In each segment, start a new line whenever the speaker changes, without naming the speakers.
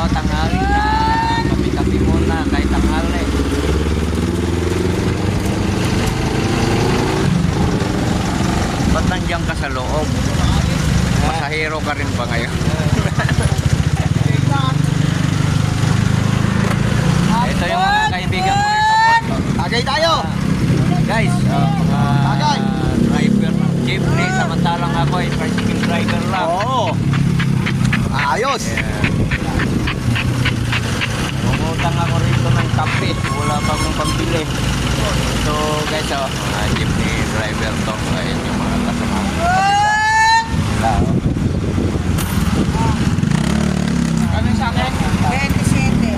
tanghali na. Kapi-kapi muna kahit tanghali. Ba't nandiyan ka sa loob? Pasahero ka rin ba ngayon? Ito yung mga kaibigan ko rito.
Tagay tayo!
Guys, mga driver ng jeepney, samantalang ako ay tricycle driver lang.
Oo. Ayos.
Umutang ako rito ng kape, wala pa akong pambili. So guys, mga jeepney driver to. Ayan yung mga kasama. Wala,
Ano sa akin?
27.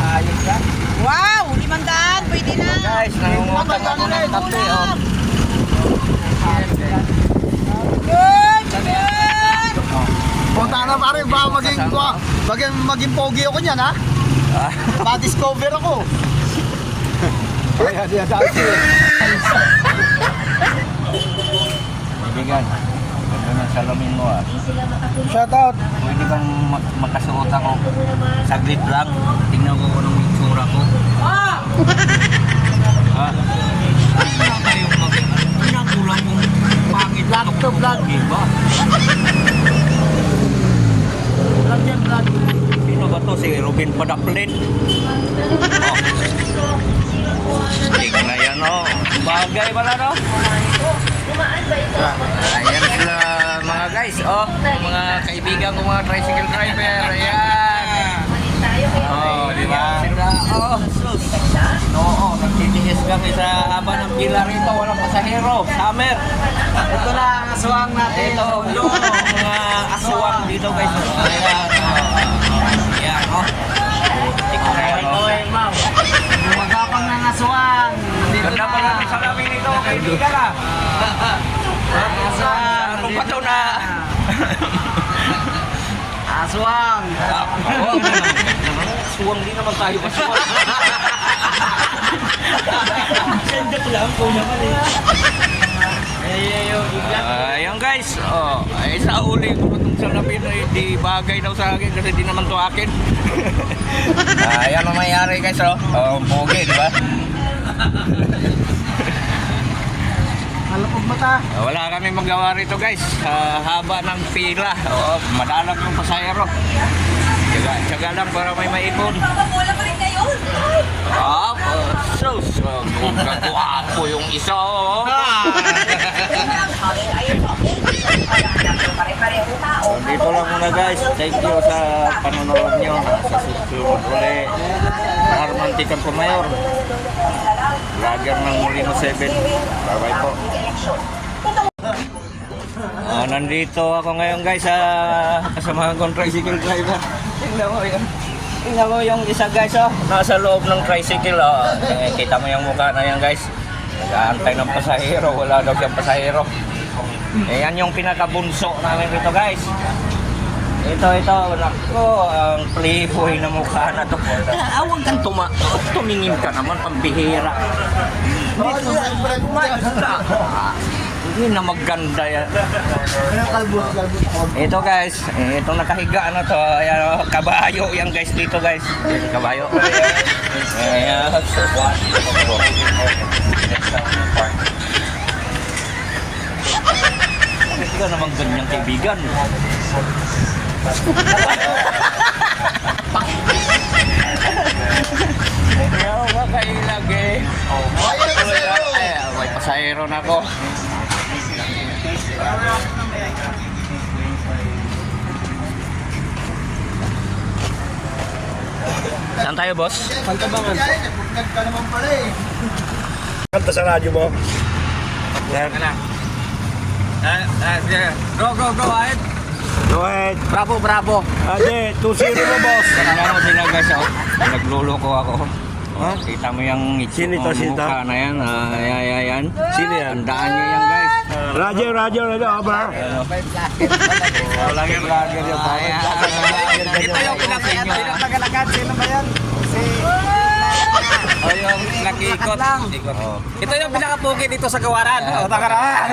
Ayos ka?
Wow! 500! Pwede na!
guys, nangungutang ako ng kape.
Good! Good!
Punta na pare, baka maging pogi ako niyan ha? Pa-discover ako. Ayan, yan dati.
Kaibigan, ganda ng salamin mo ah.
Shout out.
Pwede bang makasuot ako saglit lang? Tingnan ko kung anong itsura ko. Ha? Ano kayong pinakulang kong pangit lang ako vlog, diba? Vlog yan, vlog. Sino ba to? Si Robin Padaplin? Tingnan na yan, oh. Bagay pala, no? Ayan sila mga guys, oh. Mga kaibigan ko, mga tricycle driver. Ayan. Oh, di ba? Sila, oh. Oo, nagtitiis kami sa haba ng pila rito. Walang pasahero. Summer.
Ito na ang aswang natin.
Ito, yung mga aswang dito guys. Ayan. Ayan, oh. Tingnan mo.
Magapang ng aswang.
Ganda pa natin sa lamin nito, kaibigan ah.
Aswang.
Ano pa ito na?
Aswang.
Suwang din naman tayo aswang. Sendok lang po naman eh. Ayun guys, oh, ay sa uli ko itong salamin ay di bagay daw sa akin kasi di naman to akin. Ayan ang mayari guys, oh. Pogi, di ba?
Malapog mata.
Wala kami magawa rito guys. Haba ng pila. Oo, madalag yung pasahero. Tsaga lang para may maipon.
Wala pa rin ngayon!
Gagwapo yung isa. Oh. Dito lang muna guys. Thank you sa panonood nyo. Sa susunod uli. Armantikan po Mayor. Vlogger ng Molino 7. Bye-bye po. Nandito ako ngayon guys sa kasama kong tricycle driver. Tingnan mo yun. Tingnan mo yung isa guys, oh. Nasa loob ng tricycle. Oh. Kita mo yung mukha na yan guys. Nag-aantay ng pasahero. Wala daw siyang pasahero. Yan yung pinakabunso namin dito guys. Ito. Nako, ang playboy na mukha na to. Huwag kang tumingin ka naman, pambihira. Hindi na maganda yan. Ito guys, itong nakahiga na to. Ayan, kabayo yan guys dito guys. Kabayo. Ayan. Bakit ka naman ganyang kaibigan? Ayaw ba kayo lagi? May pasahero na ako. Saan tayo boss?
Pantabangan. Nagpugad ka naman pala eh.
Kanta sa radyo mo.
Yan ka na. Go ahead.
Go ahead.
Bravo.
Ade, 2-0 mo, boss.
Tingnan mo sila guys, oh. Nagluloko ako. Oh, kita mo yung
Sino ito, sino ito?
mukha na yan. Ayan.
Sino yan?
Tandaan nyo yan guys.
Radyo, over.
Wala yung vlogger yung
Ito yung pinagalagan. Sino ba yan?
O yung nag-iikot.
Ito yung pinakapugi dito sa Gawaran. O, takara.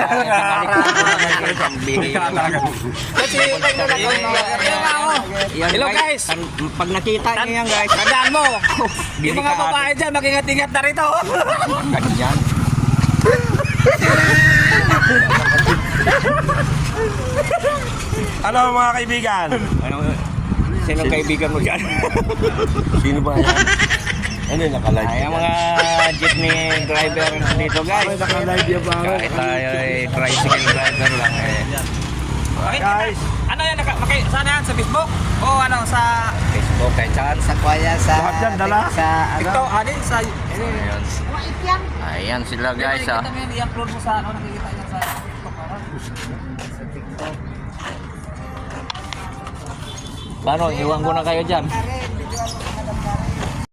Kasi
Kasi ito yung nalagay.
yan
Hello, guys.
Pag nakita niyo yan guys,
Tandaan mo,
Bili
yung mga
ka,
babae dyan, mag-ingat-ingat na rito.
ganyan.
Ano mga kaibigan?
Ano, sino kaibigan mo dyan?
Sino ba yan? Ano yung nakalive?
Ay, ang mga jeepney driver dito guys.
Ay, nakalive yan ba?
Kahit tayo ay tricycle driver lang eh.
Guys,
Ano yan? Saan yan? Sa Facebook? O ano? Sa
Facebook kahit saan.
Sa kuya, sa...
lahat yan dala.
Sa ano?
TikTok? Sa...
Ayan. Ayan sila guys ah.
Nakikita mo yan, i-upload mo sa ano, nakikita yan sa TikTok.
Paano, iwan ko na kayo dyan.